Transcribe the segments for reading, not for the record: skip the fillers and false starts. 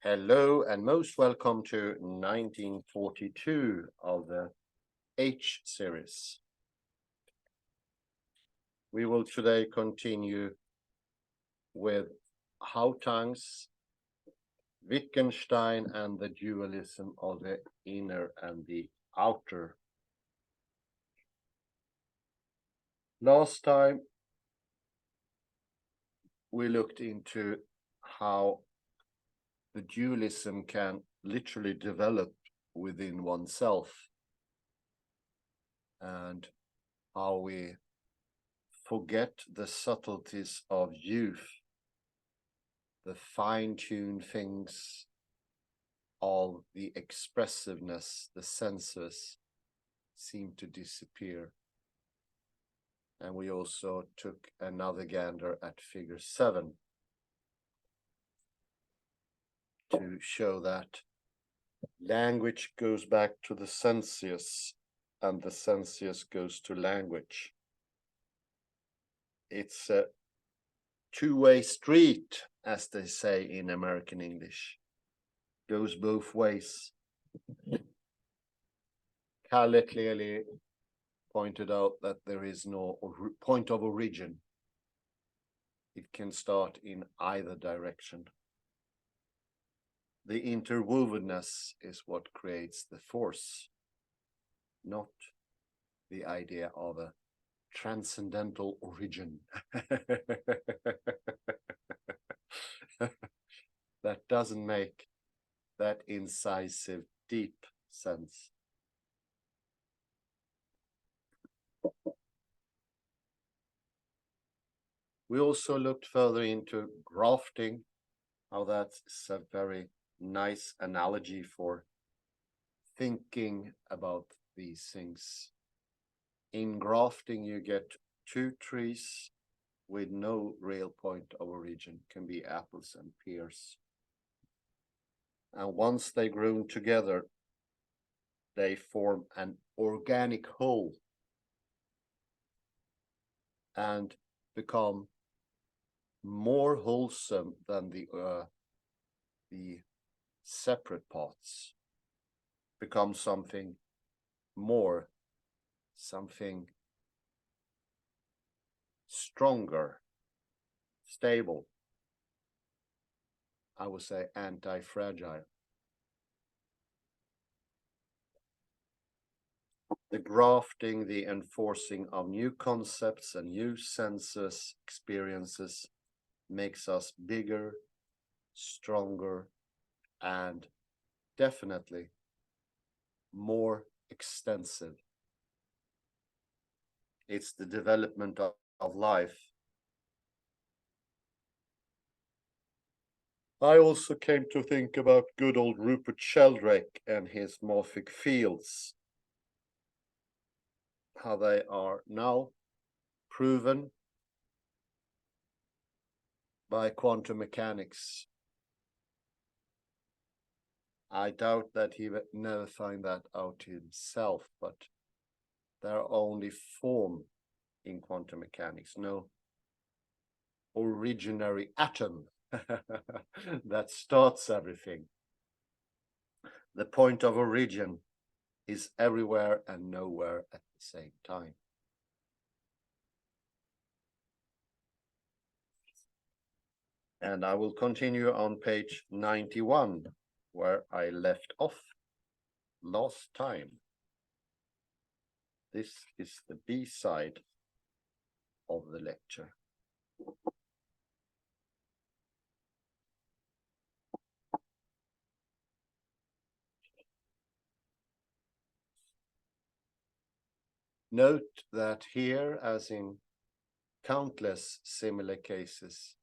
Hello and most welcome to 1942 of the H series. We will today continue with Hao Tang's Wittgenstein and the dualism of the inner and the outer. Last time we looked into how the dualism can literally develop within oneself and how we forget the subtleties of youth, the fine-tuned things of the expressiveness, the senses seem to disappear. And we also took another gander at figure 7 to show that language goes back to the sensuous and the sensuous goes to language. It's a two-way street, as they say in American English. Goes both ways. Kalle clearly pointed out that there is no point of origin. It can start in either direction. The interwovenness is what creates the force, not the idea of a transcendental origin. That doesn't make that incisive, deep sense. We also looked further into grafting, how that's a very nice analogy for thinking about these things. In grafting, you get two trees with no real point of origin, can be apples and pears. And once they grow together, they form an organic whole and become more wholesome than the separate parts, become something more, something stronger, stable. I would say anti-fragile. The grafting, the enforcing of new concepts and new senses, experiences, makes us bigger, stronger, and definitely more extensive. It's the development of life. I also came to think about good old Rupert Sheldrake and his morphic fields, how they are now proven by quantum mechanics. I doubt that he would never find that out himself, but there are only form in quantum mechanics, no originary atom that starts everything. The point of origin is everywhere and nowhere at the same time. And I will continue on page 91, where I left off last time. This is the B side of the lecture. Note that here, as in countless similar cases,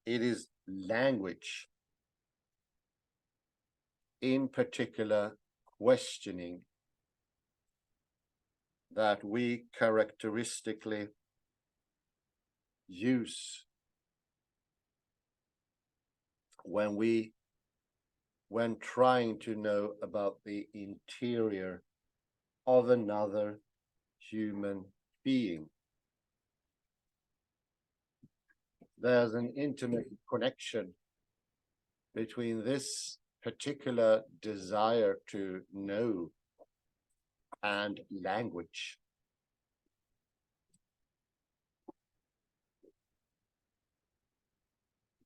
it is language, in particular questioning, that we characteristically use when trying to know about the interior of another human being. there's an intimate connection between this particular desire to know and language.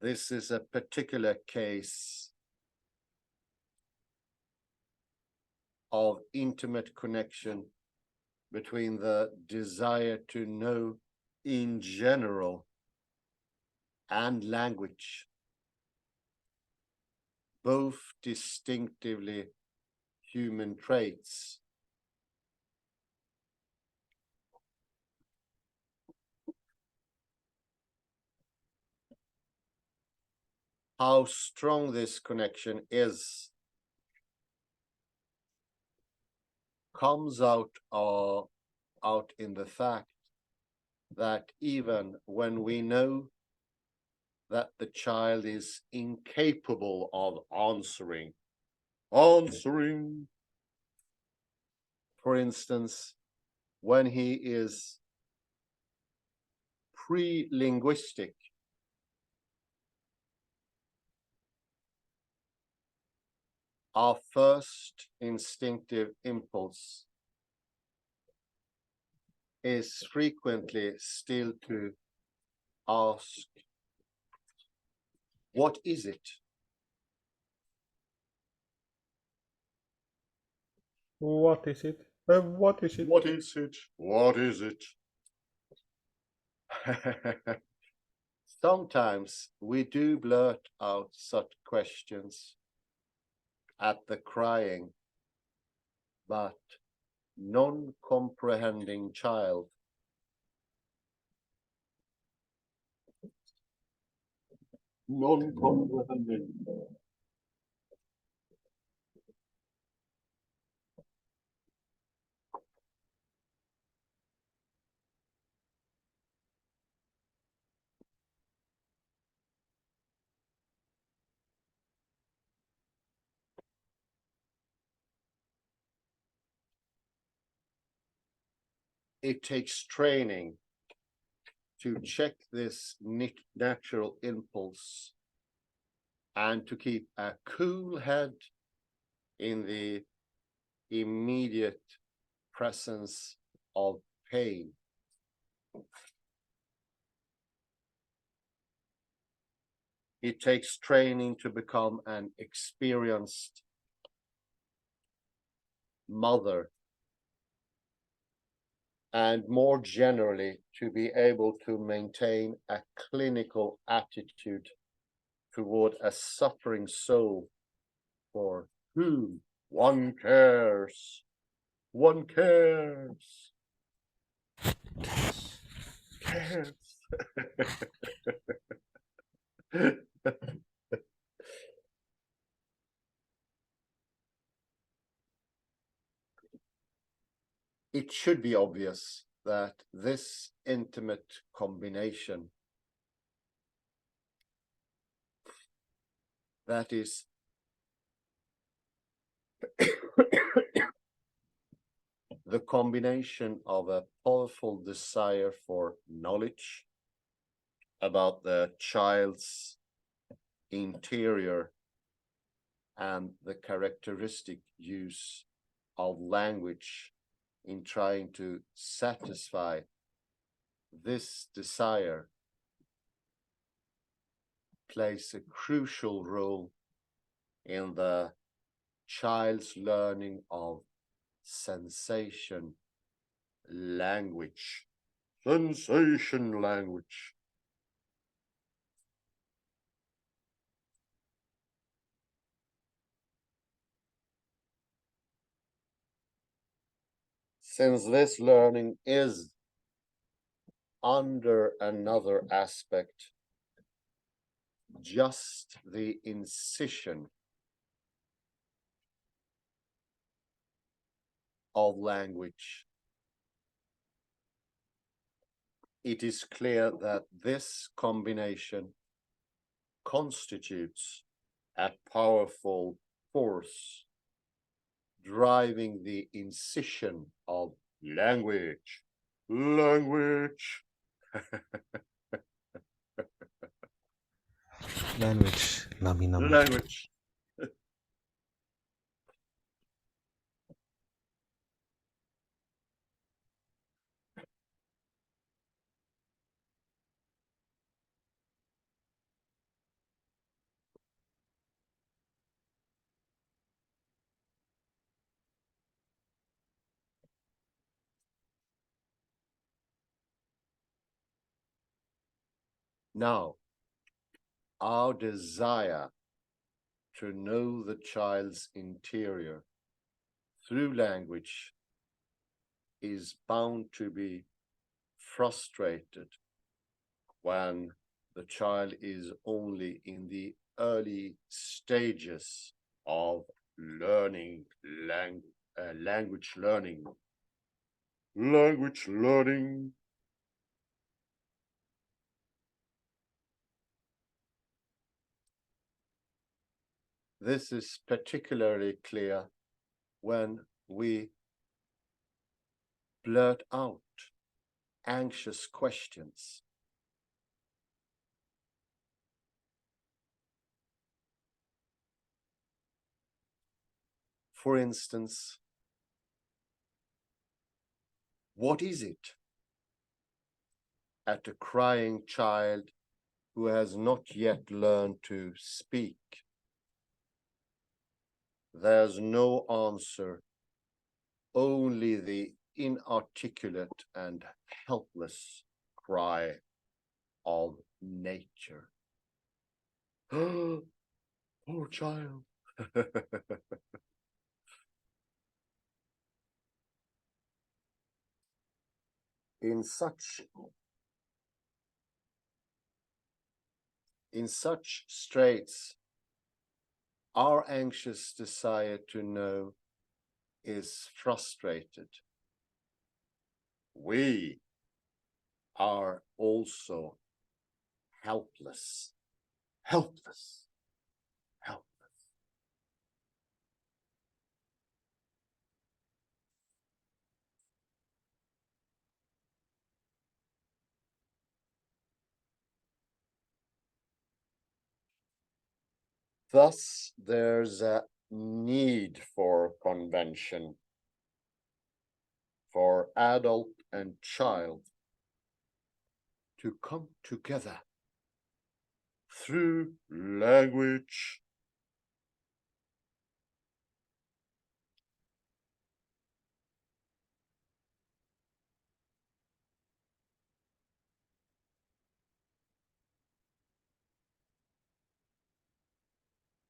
This is a particular case of intimate connection between the desire to know in general and language, both distinctively human traits. How strong this connection is comes out in the fact that even when we know that the child is incapable of answering, for instance, when he is pre-linguistic, our first instinctive impulse is frequently still to ask, what is it? What is it? What is it? What is it? What is it? Sometimes we do blurt out such questions at the crying but non-comprehending child. Non-comprehending. It takes training to check this natural impulse and to keep a cool head in the immediate presence of pain. It takes training to become an experienced mother, and more generally to be able to maintain a clinical attitude toward a suffering soul for whom one cares. One cares. Cares. It should be obvious that this intimate combination, that is the combination of a powerful desire for knowledge about the child's interior and the characteristic use of language in trying to satisfy this desire plays a crucial role in the child's learning of sensation language. Sensation language. Since this learning is under another aspect, just the incision of language, it is clear that this combination constitutes a powerful force driving the incision of language. Language. Language. Laminam. Language. Now, our desire to know the child's interior through language is bound to be frustrated when the child is only in the early stages of learning language learning. Language learning. This is particularly clear when we blurt out anxious questions. For instance, what is it at a crying child who has not yet learned to speak? There's no answer, only the inarticulate and helpless cry of nature. Poor child. In such straits, our anxious desire to know is frustrated. We are also helpless. Helpless. Helpless. Thus, there's a need for convention for adult and child to come together through language.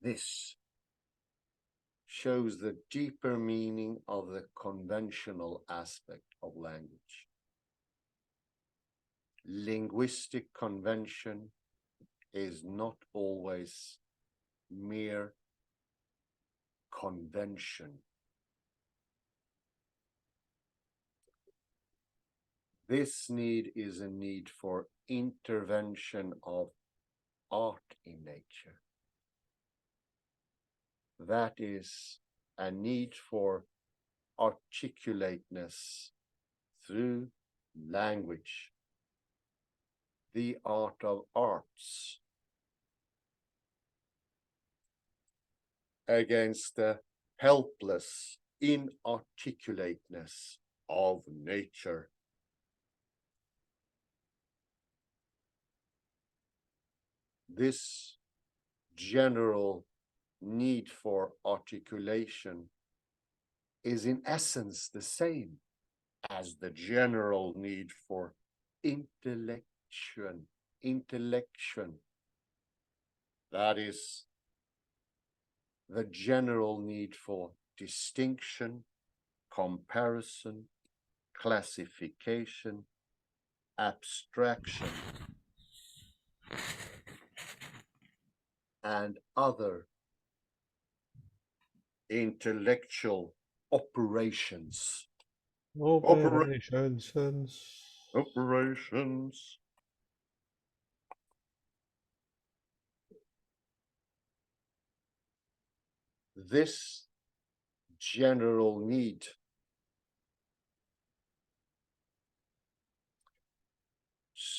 This shows the deeper meaning of the conventional aspect of language. Linguistic convention is not always mere convention. This need is a need for intervention of art in nature. That is a need for articulateness through language, the art of arts, against the helpless inarticulateness of nature. This general need for articulation is in essence the same as the general need for intellection. That is the general need for distinction, comparison, classification, abstraction, and other intellectual operations. Operations. This general need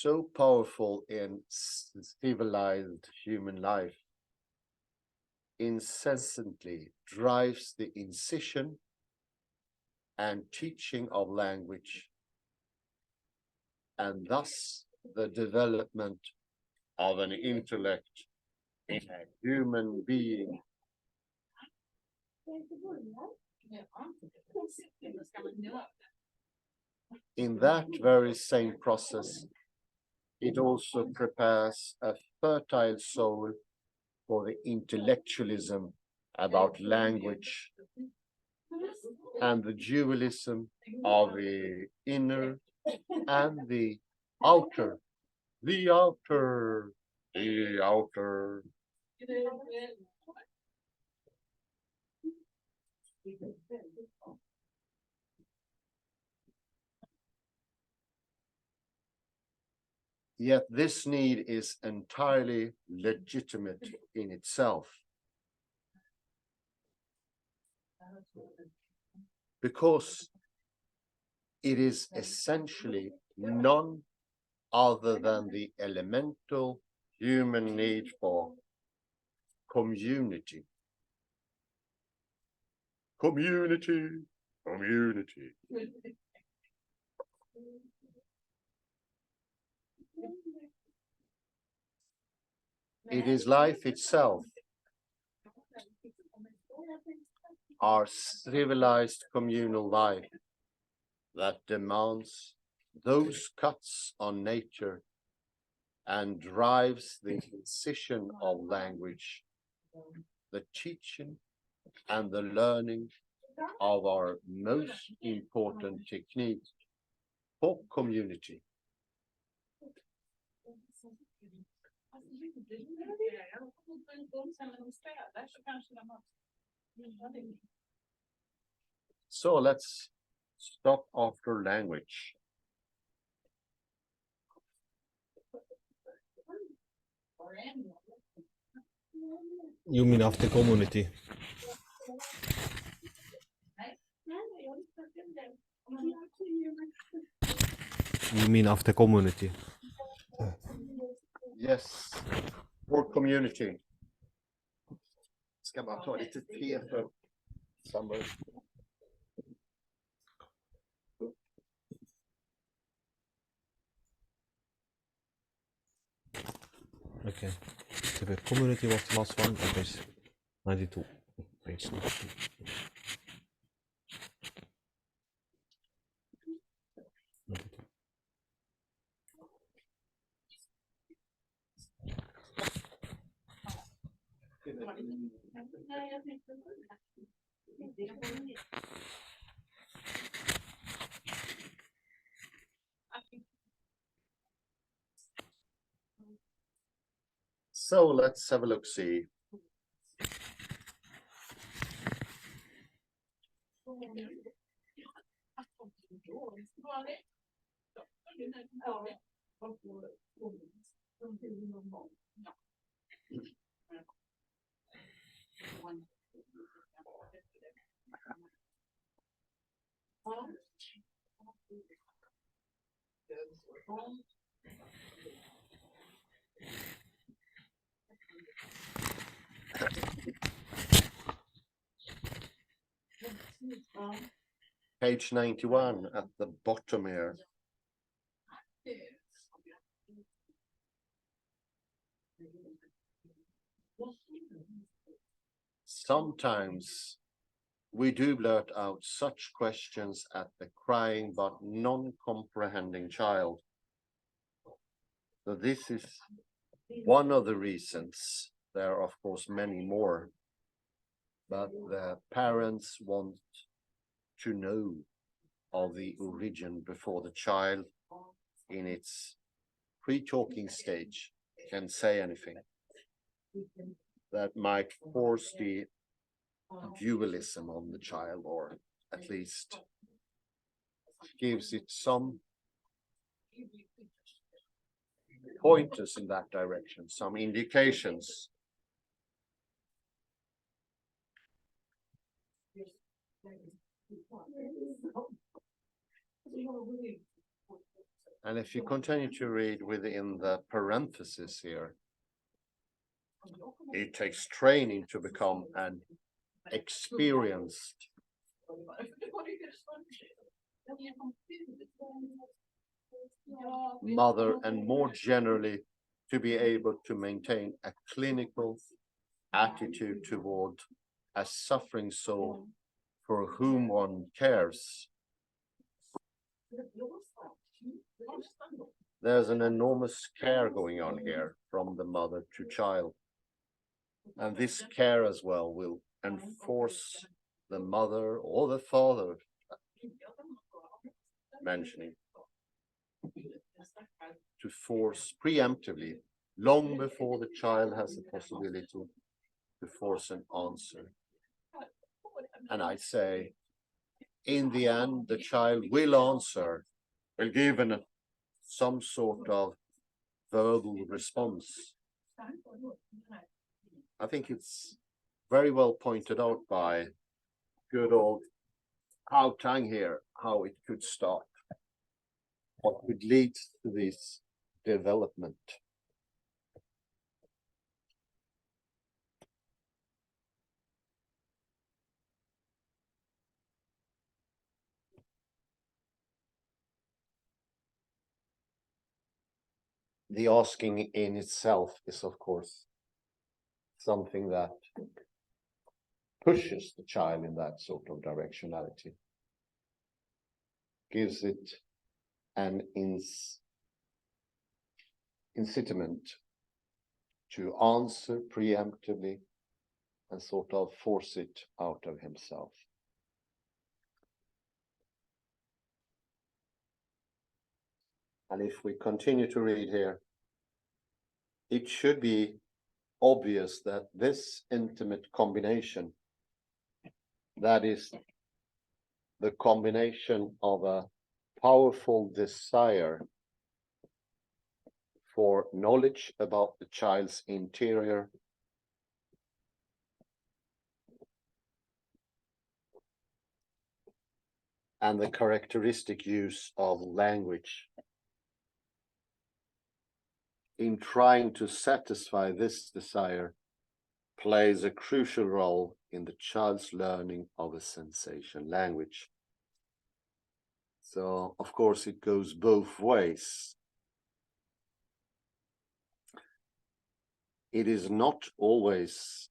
so powerful in civilized human life incessantly drives the incision and teaching of language, and thus the development of an intellect in a human being. In that very same process, it also prepares a fertile soul for the intellectualism about language and the dualism of the inner and the outer, the outer, the outer. Yet this need is entirely legitimate in itself, because it is essentially none other than the elemental human need for community. Community, community. It is life itself, our civilized communal life, that demands those cuts on nature and drives the incision of language, the teaching and the learning of our most important technique for community. So let's stop after language. You mean after community? You mean after community? Yes, for community. Ska bara ta lite te för samma. Okay. So the community was the last one on page 92. Page 92. So let's have a look, see. Page 91 at the bottom here. Sometimes we do blurt out such questions at the crying but non-comprehending child. So this is one of the reasons. There are, of course, many more, but the parents want to know of the origin before the child in its pre-talking stage can say anything that might force the dualism on the child, or at least gives it some pointers in that direction, some indications. And if you continue to read within the parenthesis here, it takes training to become an experienced mother, and more generally to be able to maintain a clinical attitude toward a suffering soul for whom one cares. There's an enormous care going on here from the mother to child. And this care as well will enforce the mother or the father mentioning to force preemptively, long before the child has the possibility to force an answer. And I say, in the end, the child will answer, will give some sort of verbal response. I think it's very well pointed out by good old Hao Tang here, how it could start, what could lead to this development. The asking in itself is, of course, something that pushes the child in that sort of directionality, gives it an incitement to answer preemptively and sort of force it out of himself. And if we continue to read here, it should be obvious that this intimate combination, that is the combination of a powerful desire for knowledge about the child's interior and the characteristic use of language in trying to satisfy this desire plays a crucial role in the child's learning of a sensation language. So, of course, it goes both ways. It is not always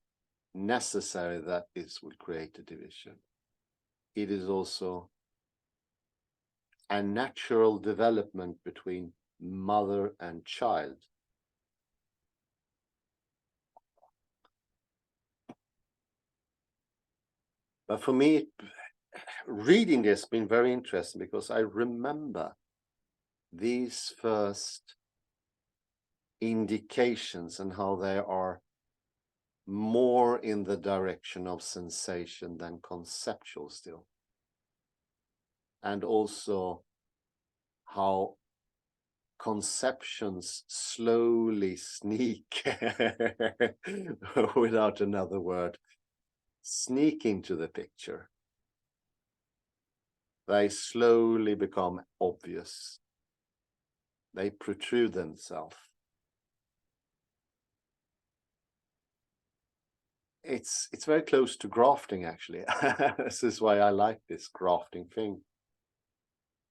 necessary that this will create a division. It is also a natural development between mother and child. But for me, reading this has been very interesting because I remember these first indications and how they are more in the direction of sensation than conceptual still. And also how conceptions slowly sneak, without another word, sneak into the picture. They slowly become obvious. They protrude themselves. It's very close to grafting, actually. This is why I like this grafting thing.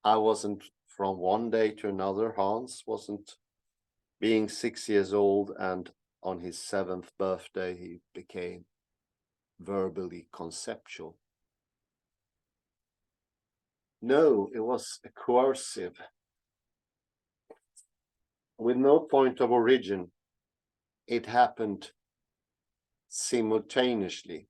I wasn't from one day to another. Hans wasn't being 6 years old, and on his 7th birthday, he became verbally conceptual. No, it was a coercive, with no point of origin. It happened simultaneously,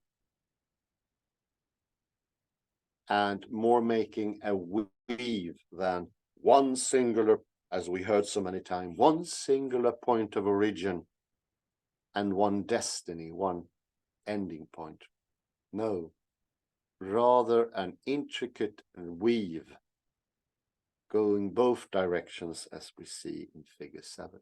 and more making a weave than one singular, as we heard so many times, one singular point of origin and one destiny, one ending point. No, rather an intricate weave going both directions, as we see in figure 7.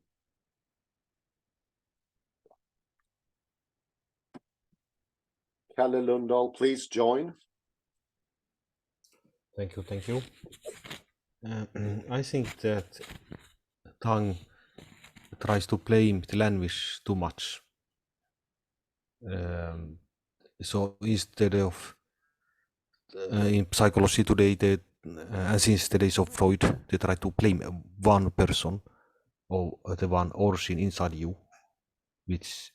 Kalle Lundahl, please join. Thank you, thank you. I think that Tang tries to blame the language too much. So instead of in psychology today, and since the days of Freud, they try to blame one person or the one origin inside you, which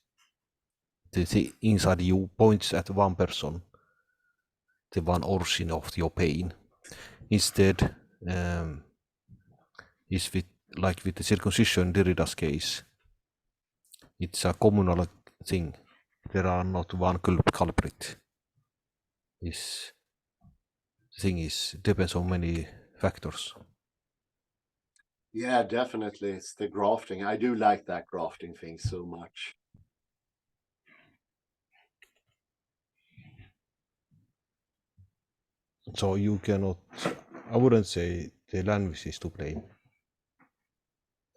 the inside you points at one person, the one origin of your pain. Instead, is with like with the circumcision Derrida's case, it's a communal thing. There are not one culprit. This thing is depends on many factors. Yeah, definitely. It's the grafting. I do like that grafting thing so much. So you cannot, I wouldn't say the language is to blame.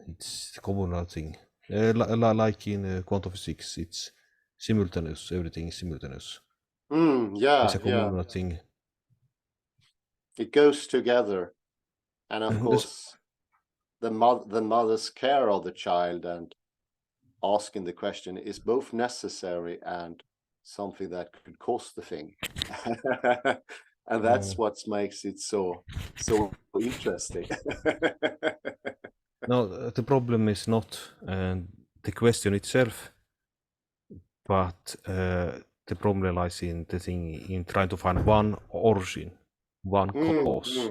It's a communal thing. Like in quantum physics, it's simultaneous. Everything is simultaneous. Yeah, It's a communal thing. It goes together. And of course, the mother's care of the child and asking the question is both necessary and something that could cause the thing. And that's what makes it so interesting. No, the problem is not the question itself, but the problem lies in the thing in trying to find one origin, one cause.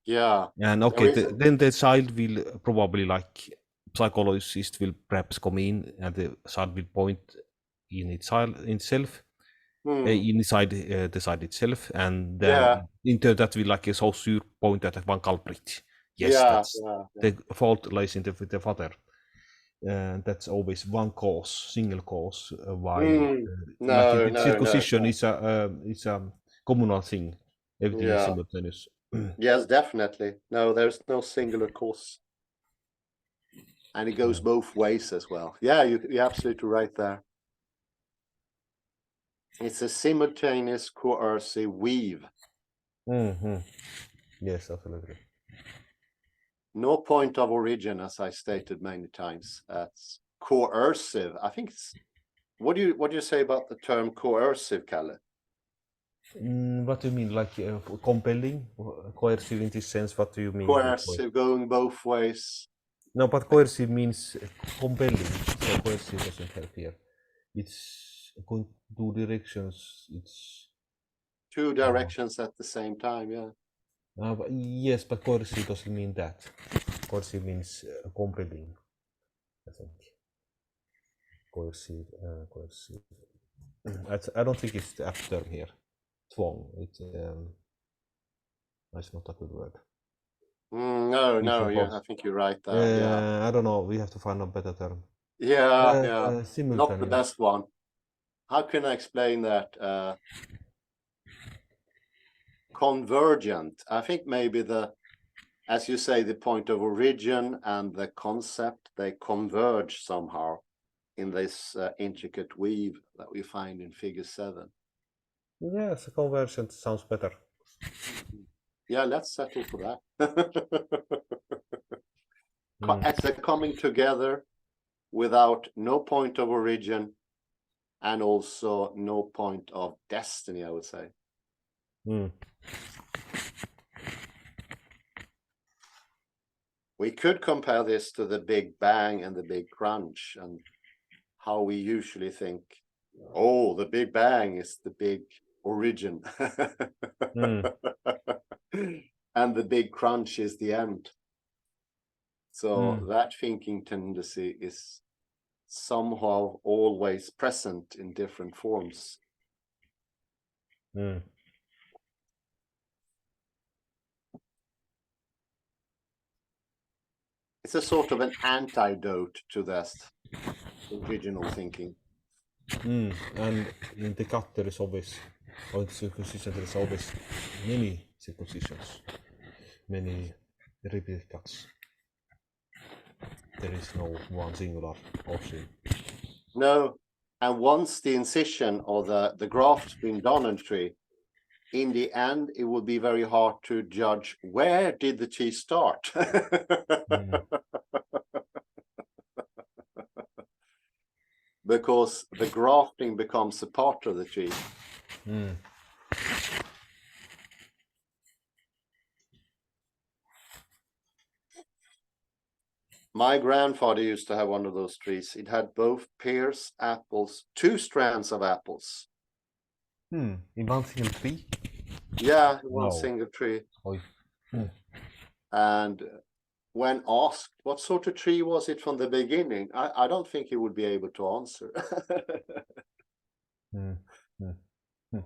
Yeah. And okay, then the child will probably, like psychologist will perhaps come in and the child will point in itself, inside the side itself, and then in turn that will like a so point at one culprit. Yes, that's the fault lies in the father. And that's always one cause, single cause. While like the circumcision is a communal thing. Everything is simultaneous. Yes, definitely. No, there's no singular cause. And it goes both ways as well. Yeah, you're absolutely right there. It's a simultaneous coercive weave. Yes, absolutely. No point of origin, as I stated many times. That's coercive. I think it's what do you say about the term coercive, Kalle? What do you mean, like compelling, coercive in this sense? What do you mean? Coercive, going both ways. No, but coercive means compelling. So coercive doesn't help here. It's going two directions. It's two directions at the same time. Yeah. But yes, but coercive doesn't mean that. Coercive means compelling, I think. Coercive. I don't think it's the apt term here. Twang. It's not a good word. No, I think you're right there. Yeah. I don't know. We have to find a better term. Yeah. Simultaneous. Not the best one. How can I explain that? Convergent. I think maybe as you say, the point of origin and the concept, they converge somehow in this intricate weave that we find in figure 7. Yes, a convergent sounds better. Yeah, let's settle for that. It's a coming together without no point of origin and also no point of destiny, I would say. We could compare this to the Big Bang and the Big Crunch and how we usually think, oh, the Big Bang is the big origin. And the Big Crunch is the end. So that thinking tendency is somehow always present in different forms. It's a sort of an antidote to that original thinking. And in the cut there is always, or in the circumcision there is always many circumcisions, many repeated cuts. There is no one singular option. No, and once the incision or the graft's been done on the tree, in the end, it will be very hard to judge where did the tree start. Because the grafting becomes a part of the tree. My grandfather used to have one of those trees. It had both pears, apples, 2 strands of apples. In one single tree? Yeah, one Wow. single tree. Oi. And when asked what sort of tree was it from the beginning, I don't think he would be able to answer.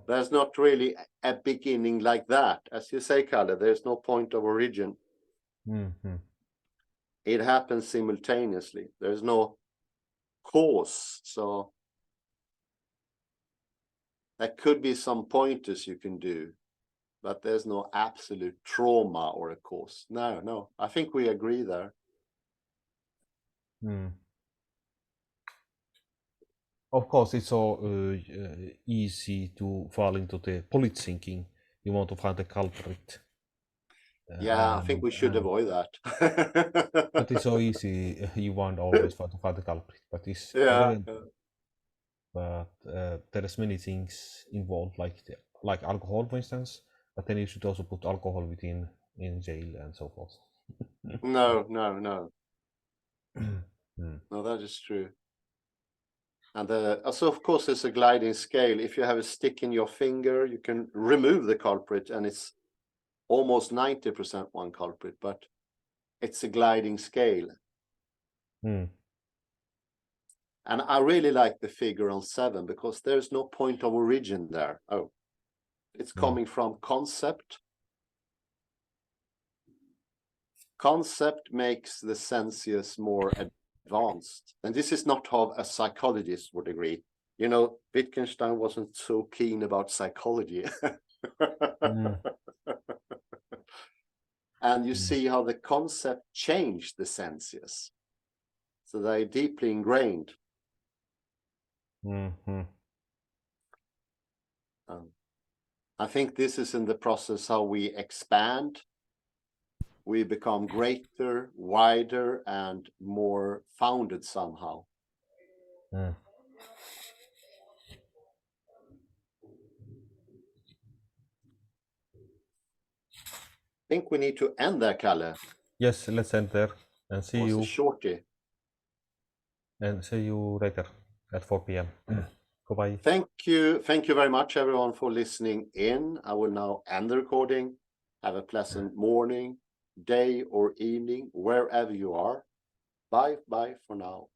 There's not really a beginning like that. As you say, Kalle, there's no point of origin. It happens simultaneously. There's no cause. So there could be some pointers you can do, but there's no absolute trauma or a cause. No, I think we agree there. Of course, it's so easy to fall into the police thinking. You want to find the culprit. Yeah, I think we should avoid that. But it's so easy. You want always to find the culprit. But it's Yeah. But there's many things involved, like alcohol, for instance. But then you should also put alcohol in jail and so forth. No. No, that is true. And so of course there's a gliding scale. If you have a stick in your finger, you can remove the culprit and it's almost 90% one culprit, but it's a gliding scale. And I really like the figure on 7 because there's no point of origin there. Oh, it's coming from concept. Concept makes the senses more advanced. And this is not how a psychologist would agree. You know, Wittgenstein wasn't so keen about psychology. And you see how the concept changed the senses. So they're deeply ingrained. I think this is in the process how we expand. We become greater, wider, and more founded somehow. I think we need to end there, Kalle. Yes, let's end there and see you. A shorty. And see you later at 4 p.m. Goodbye. Thank you very much, everyone, for listening in. I will now end the recording. Have a pleasant morning, day, or evening, wherever you are. Bye for now.